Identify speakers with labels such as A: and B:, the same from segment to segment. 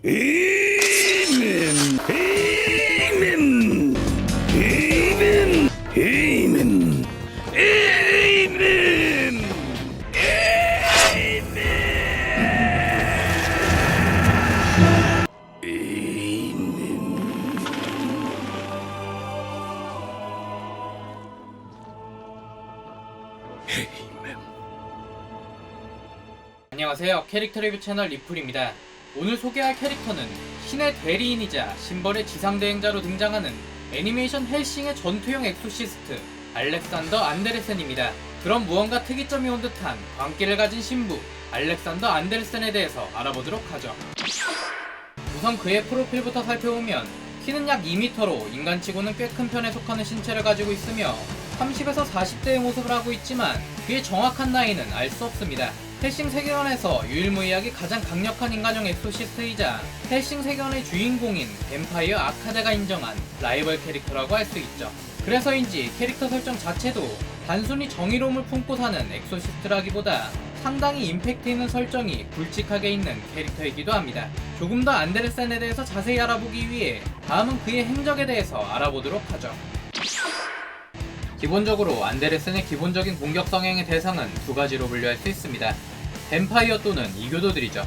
A: Amen. Amen. Amen. Amen. Amen.
B: 안녕하세요. 캐릭터 리뷰 채널 리플입니다. 오늘 소개할 캐릭터는 신의 대리인이자 심벌의 지상대행자로 등장하는 애니메이션 헬싱의 전투형 엑소시스트 알렉산더 안데르센입니다. 그럼 무언가 특이점이 온 듯한 광기를 가진 신부 알렉산더 안데르센에 대해서 알아보도록 하죠. 우선 그의 프로필부터 살펴보면 키는 약 2m로 인간치고는 꽤 큰 편에 속하는 신체를 가지고 있으며 30에서 40대의 모습을 하고 있지만 그의 정확한 나이는 알 수 없습니다. 헬싱 세계관에서 유일무이하게 가장 강력한 인간형 엑소시스트이자 헬싱 세계관의 주인공인 뱀파이어 아카데가 인정한 라이벌 캐릭터라고 할 수 있죠. 그래서인지 캐릭터 설정 자체도 단순히 정의로움을 품고 사는 엑소시스트라기보다 상당히 임팩트 있는 설정이 굵직하게 있는 캐릭터이기도 합니다. 조금 더 안데르센에 대해서 자세히 알아보기 위해 다음은 그의 행적에 대해서 알아보도록 하죠. 기본적으로 안데르센의 기본적인 공격 성향의 대상은 두 가지로 분류할 수 있습니다. 뱀파이어 또는 이교도들이죠.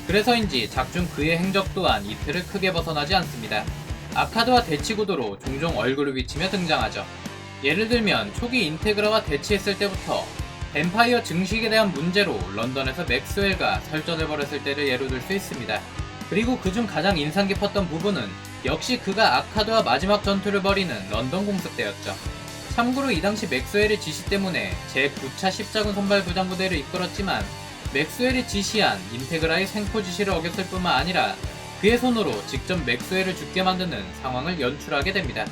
B: 그래서인지 작중 그의 행적 또한 이틀을 크게 벗어나지 않습니다. 아카드와 대치 구도로 종종 얼굴을 비치며 등장하죠. 예를 들면 초기 인테그라와 대치했을 때부터 뱀파이어 증식에 대한 문제로 런던에서 맥스웰과 설전을 벌였을 때를 예로 들 수 있습니다. 그리고 그중 가장 인상 깊었던 부분은 역시 그가 아카드와 마지막 전투를 벌이는 런던 공습 때였죠. 참고로 이 당시 맥스웰의 지시 때문에 제9차 십자군 선발 부장부대를 이끌었지만 맥스웰이 지시한 인테그라의 생포 지시를 어겼을 뿐만 아니라 그의 손으로 직접 맥스웰을 죽게 만드는 상황을 연출하게 됩니다.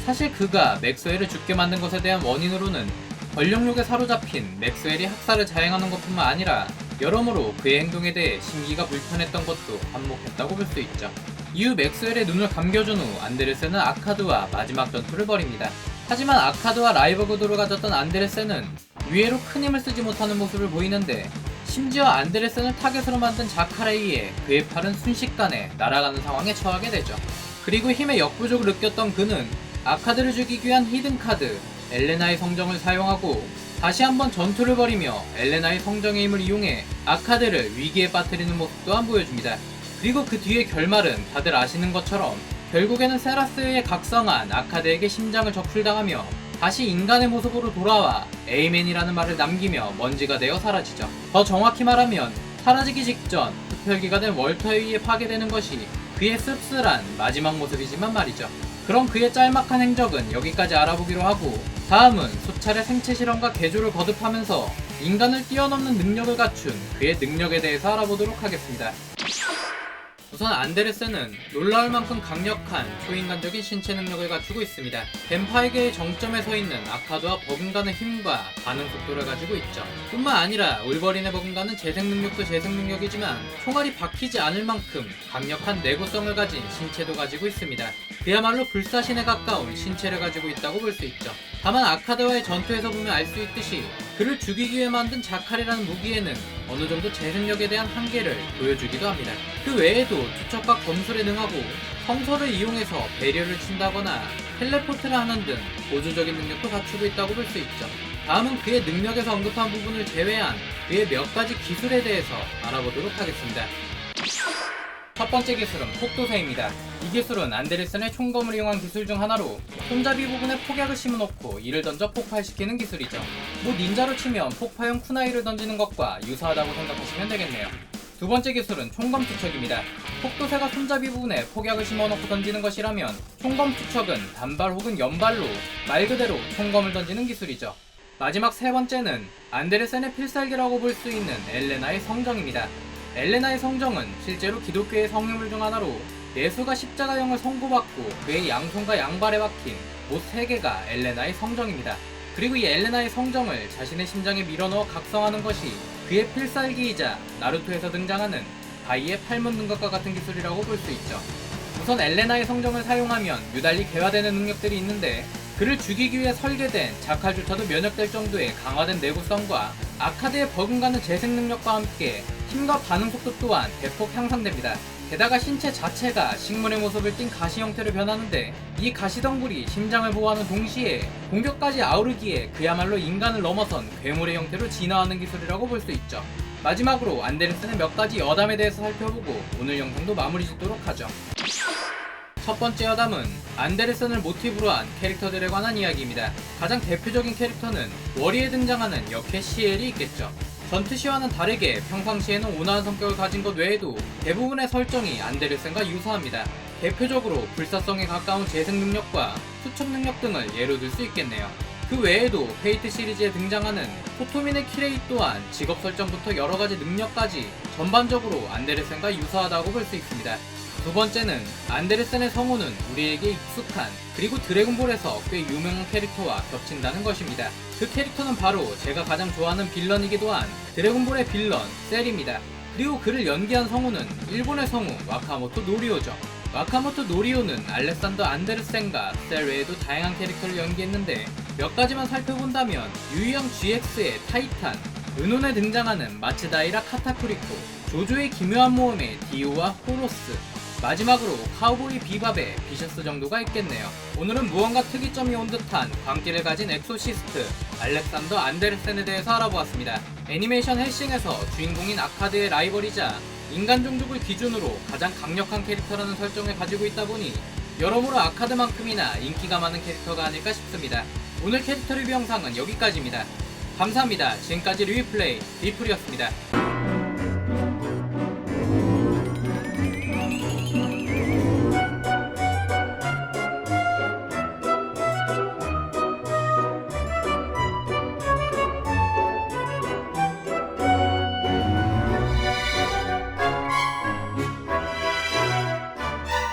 B: 사실 그가 맥스웰을 죽게 만든 것에 대한 원인으로는 권력욕에 사로잡힌 맥스웰이 학살을 자행하는 것뿐만 아니라 여러모로 그의 행동에 대해 심기가 불편했던 것도 한몫했다고 볼 수 있죠. 이후 맥스웰의 눈을 감겨준 후 안데르센은 아카드와 마지막 전투를 벌입니다. 하지만 아카드와 라이벌 구도를 가졌던 안데르센은 위해로 큰 힘을 쓰지 못하는 모습을 보이는데 심지어 안데르센을 타겟으로 만든 자칼에 의해 그의 팔은 순식간에 날아가는 상황에 처하게 되죠. 그리고 힘의 역부족을 느꼈던 그는 아카드를 죽이기 위한 히든카드 엘레나의 성정을 사용하고 다시 한번 전투를 벌이며 엘레나의 성정의 힘을 이용해 아카드를 위기에 빠뜨리는 모습 또한 보여줍니다. 그리고 그 뒤의 결말은 다들 아시는 것처럼 결국에는 세라스의 각성한 아카드에게 심장을 적출당하며 다시 인간의 모습으로 돌아와 에이맨이라는 말을 남기며 먼지가 되어 사라지죠. 더 정확히 말하면 사라지기 직전 흡혈귀가 된 월터에 의해 파괴되는 것이 그의 씁쓸한 마지막 모습이지만 말이죠. 그럼 그의 짤막한 행적은 여기까지 알아보기로 하고 다음은 수차례 생체 실험과 개조를 거듭하면서 인간을 뛰어넘는 능력을 갖춘 그의 능력에 대해서 알아보도록 하겠습니다. 우선 안데르센은 놀라울 만큼 강력한 초인간적인 신체 능력을 갖추고 있습니다. 뱀파이어계의 정점에 서 있는 아카드와 버금가는 힘과 반응 속도를 가지고 있죠. 뿐만 아니라 울버린의 버금가는 재생 능력도 재생 능력이지만 총알이 박히지 않을 만큼 강력한 내구성을 가진 신체도 가지고 있습니다. 그야말로 불사신에 가까운 신체를 가지고 있다고 볼 수 있죠. 다만 아카드와의 전투에서 보면 알 수 있듯이 그를 죽이기 위해 만든 자칼이라는 무기에는 어느 정도 재생력에 대한 한계를 보여주기도 합니다. 그 외에도 투척과 검술에 능하고 성서를 이용해서 배려를 친다거나 텔레포트를 하는 등 보조적인 능력도 갖추고 있다고 볼 수 있죠. 다음은 그의 능력에서 언급한 부분을 제외한 그의 몇 가지 기술에 대해서 알아보도록 하겠습니다. 첫 번째 기술은 폭도새입니다. 이 기술은 안데르센의 총검을 이용한 기술 중 하나로 손잡이 부분에 폭약을 심어놓고 이를 던져 폭발시키는 기술이죠. 뭐 닌자로 치면 폭파용 쿠나이를 던지는 것과 유사하다고 생각하시면 되겠네요. 두 번째 기술은 총검 투척입니다. 폭도새가 손잡이 부분에 폭약을 심어놓고 던지는 것이라면 총검 투척은 단발 혹은 연발로 말 그대로 총검을 던지는 기술이죠. 마지막 세 번째는 안데르센의 필살기라고 볼 수 있는 엘레나의 성정입니다. 엘레나의 성정은 실제로 기독교의 성유물 중 하나로 예수가 십자가형을 선고받고 그의 양손과 양발에 박힌 못 3개가 엘레나의 성정입니다. 그리고 이 엘레나의 성정을 자신의 심장에 밀어넣어 각성하는 것이 그의 필살기이자 나루토에서 등장하는 바이의 팔문 능력과 같은 기술이라고 볼 수 있죠. 우선 엘레나의 성정을 사용하면 유달리 개화되는 능력들이 있는데 그를 죽이기 위해 설계된 자칼조차도 면역될 정도의 강화된 내구성과 아카드의 버금가는 재생 능력과 함께 힘과 반응 속도 또한 대폭 향상됩니다. 게다가 신체 자체가 식물의 모습을 띤 가시 형태로 변하는데 이 가시덩굴이 심장을 보호하는 동시에 공격까지 아우르기에 그야말로 인간을 넘어선 괴물의 형태로 진화하는 기술이라고 볼 수 있죠. 마지막으로 안데르센의 몇 가지 여담에 대해서 살펴보고 오늘 영상도 마무리 짓도록 하죠. 첫 번째 여담은 안데르센을 모티브로 한 캐릭터들에 관한 이야기입니다. 가장 대표적인 캐릭터는 월리에 등장하는 역캐 시엘이 있겠죠. 전투시와는 다르게 평상시에는 온화한 성격을 가진 것 외에도 대부분의 설정이 안데르센과 유사합니다. 대표적으로 불사성에 가까운 재생 능력과 투척 능력 등을 예로 들 수 있겠네요. 그 외에도 페이트 시리즈에 등장하는 토토민의 키레이 또한 직업 설정부터 여러가지 능력까지 전반적으로 안데르센과 유사하다고 볼 수 있습니다. 두 번째는 안데르센의 성우는 우리에게 익숙한 그리고 드래곤볼에서 꽤 유명한 캐릭터와 겹친다는 것입니다. 그 캐릭터는 바로 제가 가장 좋아하는 빌런이기도 한 드래곤볼의 빌런 셀입니다. 그리고 그를 연기한 성우는 일본의 성우 와카모토 노리오죠. 와카모토 노리오는 알렉산더 안데르센과 셀 외에도 다양한 캐릭터를 연기했는데 몇 가지만 살펴본다면 유이형 GX의 타이탄, 은혼에 등장하는 마츠다이라 카타쿠리코, 조조의 기묘한 모험의 디오와 호로스, 마지막으로 카우보이 비밥의 비셔스 정도가 있겠네요. 오늘은 무언가 특이점이 온 듯한 광기를 가진 엑소시스트 알렉산더 안데르센에 대해서 알아보았습니다. 애니메이션 헬싱에서 주인공인 아카드의 라이벌이자 인간 종족을 기준으로 가장 강력한 캐릭터라는 설정을 가지고 있다 보니 여러모로 아카드만큼이나 인기가 많은 캐릭터가 아닐까 싶습니다. 오늘 캐릭터 리뷰 영상은 여기까지입니다. 감사합니다. 지금까지 리뷰플레이 리플이었습니다.